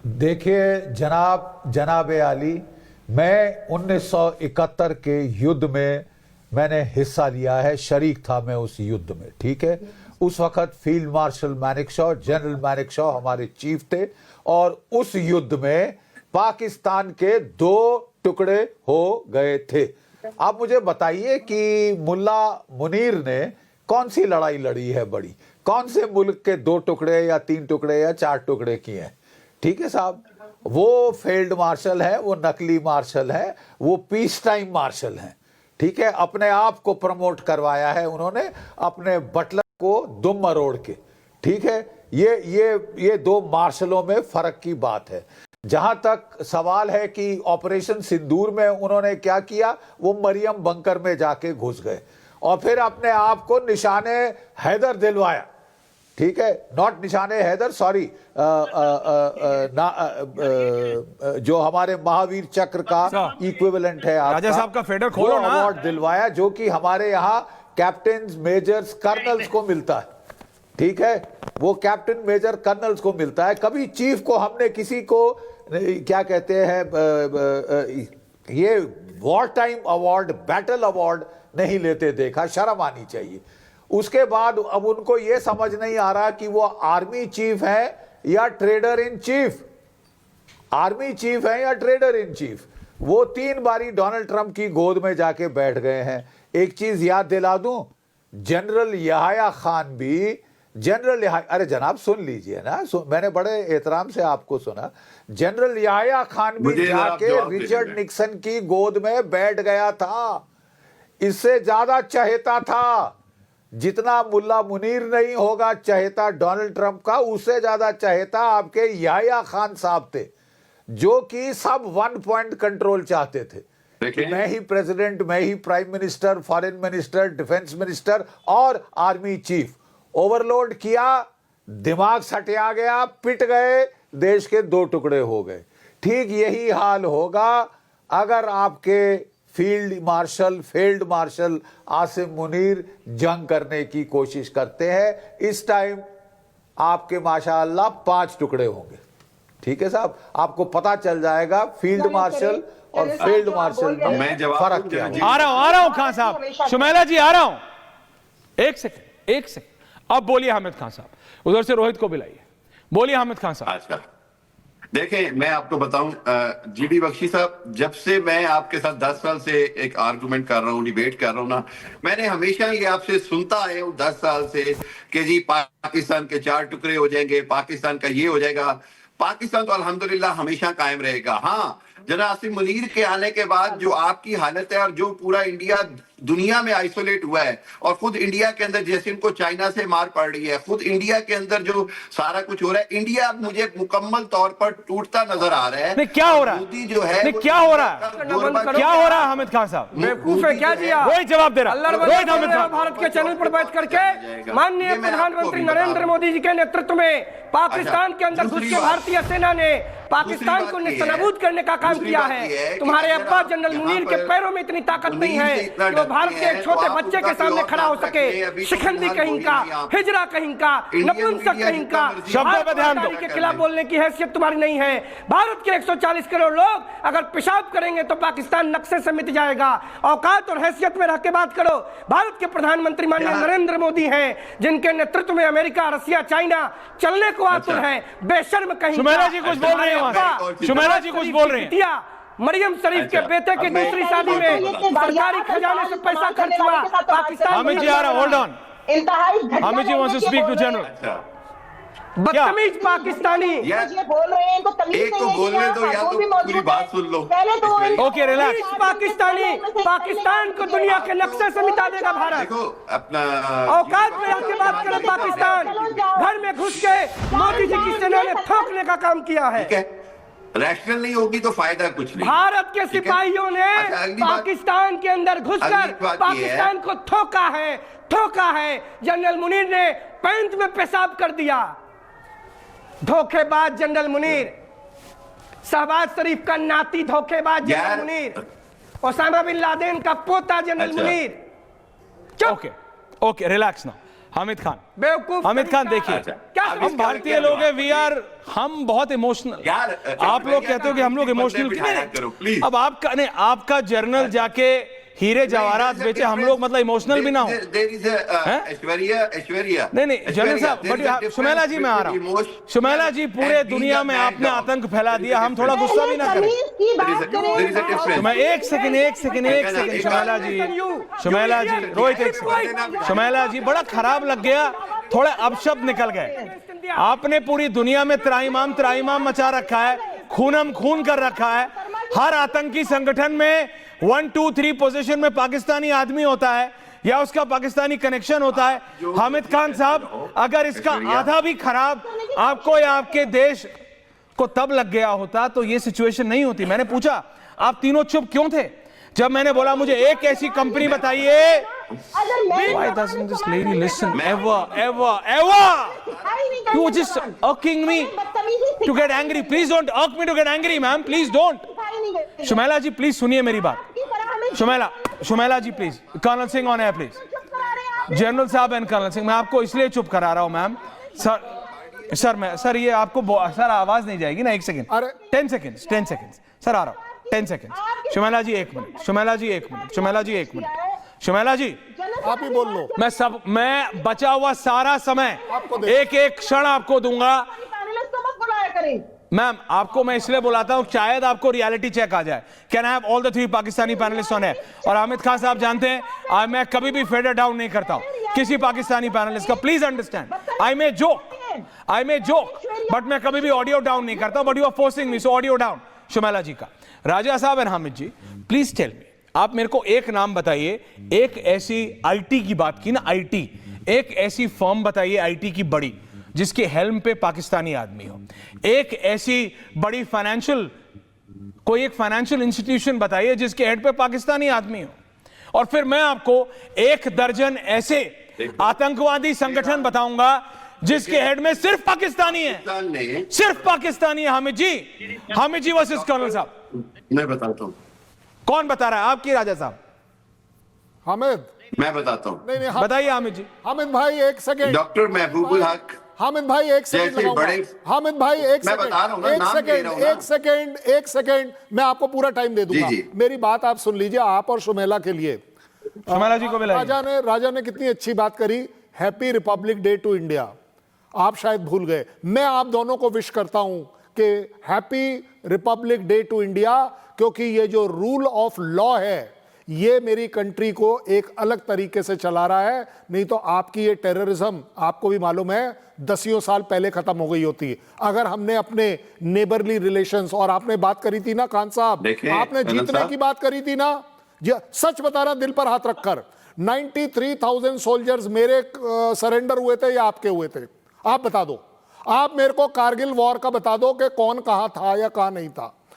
देखिए जनाब आली, मैं 1971 के युद्ध में मैंने हिस्सा लिया है, शरीक था मैं उस युद्ध में, ठीक है। उस वक्त field marshal Manekshaw, general Manekshaw हमारे चीफ थे और उस युद्ध में पाकिस्तान के 2 टुकड़े हो गए थे। आप मुझे बताइए कि मुल्ला मुनीर ने कौन सी लड़ाई लड़ी है बड़ी, कौन से मुल्क के 2 टुकड़े या 3 टुकड़े या 4 टुकड़े किए हैं? ठीक है साहब, वो फील्ड मार्शल है, वो नकली मार्शल है, वो पीस टाइम मार्शल है, ठीक है। अपने आप को प्रमोट करवाया है उन्होंने, अपने बटलर को दुम मरोड़ के, ठीक है। ये 2 मार्शलों में फर्क की बात है। जहां तक सवाल है कि ऑपरेशन सिंदूर में उन्होंने क्या किया, वो मरियम बंकर में जाके घुस गए और फिर अपने आप को निशाने हैदर दिलवाया, ठीक है। नॉट निशाने हैदर, सॉरी, जो हमारे महावीर चक्र का इक्विवेलेंट है आपका, राजा साहब का फेडर खोलो ना, अवार्ड दिलवाया जो कि हमारे यहाँ कैप्टन मेजर्स कर्नल्स को मिलता है, ठीक है। वो कैप्टन मेजर कर्नल्स को मिलता है। कभी चीफ को हमने किसी को क्या कहते हैं, ये war time award, battle award नहीं लेते देखा, शर्म आनी चाहिए। उसके बाद अब उनको यह समझ नहीं आ रहा कि वो आर्मी चीफ है या trader in chief, army chief है या ट्रेडर इन चीफ। वो 3 बारी डोनाल्ड ट्रंप की गोद में जाके बैठ गए हैं। एक चीज याद दिला दूं, जनरल याह्या खान भी, जनरल अरे जनाब सुन लीजिए ना, मैंने बड़े एहतराम से आपको सुना। जनरल याह्या खान भी जाके रिचर्ड निक्सन की गोद में बैठ गया था, इससे ज्यादा चहेता था। जितना मुल्ला मुनीर नहीं होगा चहेता डोनाल्ड ट्रंप का, उससे ज्यादा चहेता आपके याह्या खान साहब थे, जो कि सब 1 पॉइंट कंट्रोल चाहते थे। मैं ही प्रेसिडेंट, मैं ही prime minister, foreign minister, defence minister और आर्मी चीफ। ओवरलोड किया, दिमाग सटिया गया, पिट गए, देश के 2 टुकड़े हो गए। ठीक यही हाल होगा अगर आपके फील्ड मार्शल आसिम मुनीर जंग करने की कोशिश करते हैं। इस टाइम आपके माशाअल्लाह 5 टुकड़े होंगे, ठीक है साहब। आपको पता चल जाएगा फील्ड मार्शल और फील्ड मार्शल में फर्क क्या है। आ रहा हूं खान साहब, शुमैला जी आ रहा हूं, एक सेकंड। अब बोलिए हामिद खान साहब, उधर से रोहित को बुलाइए, बोलिए हामिद खान साहब। अच्छा देखें, मैं आपको बताऊं, जीडी बख्शी साहब, जब से मैं आपके साथ 10 साल से एक आर्गुमेंट कर रहा हूं, डिबेट कर रहा हूं ना, मैंने हमेशा ये आपसे सुनता आया हूं 10 साल से कि जी पाकिस्तान के 4 टुकड़े हो जाएंगे, पाकिस्तान का ये हो जाएगा। पाकिस्तान तो अल्हम्दुलिल्लाह हमेशा कायम रहेगा। हाँ, जनाब आसिम मुनीर के आने के बाद जो आपकी हालत है और जो पूरा इंडिया दुनिया में आइसोलेट हुआ है, और खुद इंडिया के अंदर जैसे इनको चाइना से मार पड़ रही है, खुद इंडिया के अंदर जो सारा कुछ हो रहा है, इंडिया अब मुझे मुकम्मल तौर पर टूटता नजर आ रहा है। क्या हो रहा है, मोदी जो है क्या हो रहा है, क्या हो रहा है हामिद खान साहब? बेवकूफ है क्या जी आप? रोहित जवाब दे रहा है। रोहित हामिद खान, भारत के चैनल पर बैठ करके माननीय प्रधानमंत्री नरेंद्र मोदी जी के नेतृत्व में पाकिस्तान के अंदर घुस के भारतीय सेना ने पाकिस्तान को नेस्तनाबूद करने का काम किया है। तुम्हारे अब्बा जनरल मुनीर के पैरों में इतनी ताकत नहीं है कि वो भारत के एक छोटे बच्चे के सामने खड़ा हो सके। शिखंडी कहीं का, हिजरा कहीं का, नपुंसक कहीं का, शब्दों पे ध्यान दो। के खिलाफ बोलने की हैसियत तुम्हारी नहीं है। भारत के 140 करोड़ लोग अगर पेशाब करेंगे तो पाकिस्तान नक्शे से मिट जाएगा। औकात और हैसियत में रह के बात करो। भारत के प्रधानमंत्री माननीय नरेंद्र मोदी हैं, जिनके नेतृत्व में अमेरिका, रसिया, चाइना चलने को आतुर है। बेशर्म कहीं। शुमैला जी कुछ बोल रहे हैं, शुमैला जी कुछ बोल रहे हैं। मरियम शरीफ के बेटे की दूसरी शादी में सरकारी खजाने से पैसा खर्च हुआ। पाकिस्तान हामिद जी आ रहा, hold on, Hamid ji wants to speak to general. बदतमीज पाकिस्तानी ये बोल रहे हैं, इनको तमीज नहीं है, बोलने दो या तो पूरी बात सुन लो। Okay relax. पाकिस्तानी पाकिस्तान को दुनिया के नक्शे से मिटा देगा भारत। देखो अपना औकात में आके बात करें। पाकिस्तान घर में घुस के मोदी जी की सेना ने ठोकने का काम किया है। रैशनल नहीं होगी तो फायदा कुछ नहीं। भारत के सिपाहियों ने पाकिस्तान के अंदर घुसकर पाकिस्तान को ठोका है। जनरल मुनीर ने पैंट में पेशाब कर दिया। धोखेबाज जनरल मुनीर, शहबाज शरीफ का नाती धोखेबाज general Munir, Osama bin Laden का पोता जनरल मुनीर। ओके रिलैक्स ना। हामिद खान, बेवकूफ हामिद खान देखिए, अच्छा, क्या अब हम इसका भारतीय क्या लोग हैं, जवाब? हम बहुत इमोशनल। यार, आप लोग कहते हो कि हम लोग इमोशनल बिठाया करो, प्लीज। अब आपका नहीं, आपका जर्नल जाके हीरे जवाहरात बेचे, हम लोग मतलब इमोशनल भी ना हो। ऐश्वर्या नहीं जनरल साहब, बट शुमेला जी मैं आ रहा हूँ। शुमेला जी, पूरे दुनिया में आपने आतंक फैला दिया, हम थोड़ा गुस्सा भी ना करें। एक सेकंड शुमेला जी, रोहित एक सेकंड, शुमेला जी बड़ा खराब लग गया, थोड़े अपशब्द निकल गए। आपने पूरी दुनिया में त्राइमाम मचा रखा है, खूनम खून कर रखा है। हर आतंकी संगठन में 1, 2, 3 पोजीशन में पाकिस्तानी आदमी होता है या उसका पाकिस्तानी कनेक्शन होता है। हामिद खान साहब, अगर इसका आधा भी खराब आपको या आपके देश को तब लग गया होता तो ये सिचुएशन नहीं होती। मैंने पूछा आप तीनों चुप क्यों थे जब मैंने बोला मुझे एक ऐसी कंपनी बताइए। Why doesn't this lady listen ever? You were just irking me to get angry. Please don't irk me to get angry, ma'am. Please don't. Shumaila ji please सुनिए मेरी बात। Shumaila ji please, colonel Singh on air please. General साहब and colonel Singh, मैं आपको इसलिए चुप करा रहा हूं मैम। सर ये आपको सर आवाज नहीं जाएगी ना, 1 सेकंड, 10 सेकंड सर आ रहा हूं, 10 सेकंड। शुमेला जी 1 मिनट, शुमेला जी 1 मिनट, शुमेला जी 1 मिनट, शुमेला जी आप ही बोल लो। मैं बचा हुआ सारा समय एक एक क्षण आपको दूंगा। मैम आपको मैं इसलिए बुलाता हूं शायद आपको रियलिटी चेक आ जाए। Can I have all the 3 Pakistani panelist on air? और हामिद खान साहब जानते हैं मैं कभी भी फेडर डाउन नहीं करता हूं किसी पाकिस्तानी पैनलिस्ट का, please understand. I may joke but मैं कभी भी ऑडियो डाउन नहीं करता, but you are forcing me, so audio down. Shumaila ji का, राजा साहब and Hamid ji please tell me, आप मेरे को एक नाम बताइए, एक ऐसी आईटी की बात की ना, आईटी, एक ऐसी फर्म बताइए आईटी की बड़ी जिसके हेल्म पे पाकिस्तानी आदमी हो। एक ऐसी बड़ी कोई एक फाइनेंशियल इंस्टीट्यूशन बताइए जिसके हेड पे पाकिस्तानी आदमी हो। और फिर मैं आपको 1 दर्जन ऐसे आतंकवादी संगठन बताऊंगा जिसके हेड में सिर्फ पाकिस्तानी है, सिर्फ पाकिस्तानी है। हामिद जी वर्सेस कर्नल साहब, मैं बताता हूं। कौन बता रहा है? आपकी राजा साहब। हामिद, मैं बताता हूं। नहीं बताइए हामिद जी। हामिद भाई 1 सेकंड। डॉक्टर महबूबुल हक, हामिद भाई 1 सेकंड, हामिद भाई 1 मैं बता रहा हूं ना, नाम ले रहा हूं ना। 1 सेकंड, मैं आपको पूरा टाइम दे दूंगा। जी। मेरी बात आप सुन लीजिए, आप और शुमेला के लिए। शुमेला जी को बुलाइए। राजा ने कितनी अच्छी बात करी, happy republic day to India. आप शायद भूल गए, मैं आप दोनों को विश करता हूं कि happy republic day to India, क्योंकि ये जो रूल ऑफ लॉ है ये मेरी कंट्री को एक अलग तरीके से चला रहा है। नहीं तो आपकी ये टेररिज्म, आपको भी मालूम है, 10 साल पहले खत्म हो गई होती। अगर हमने अपने नेबरली रिलेशंस, और आपने बात करी थी ना खान साहब, आपने जीतने की बात करी थी ना, सच बता रहा दिल पर हाथ रखकर, 93,000 सोल्जर्स मेरे सरेंडर हुए थे या आपके हुए थे? आप बता दो, आप मेरे को कारगिल वॉर का बता दो कि कौन कहां था या कहां नहीं था।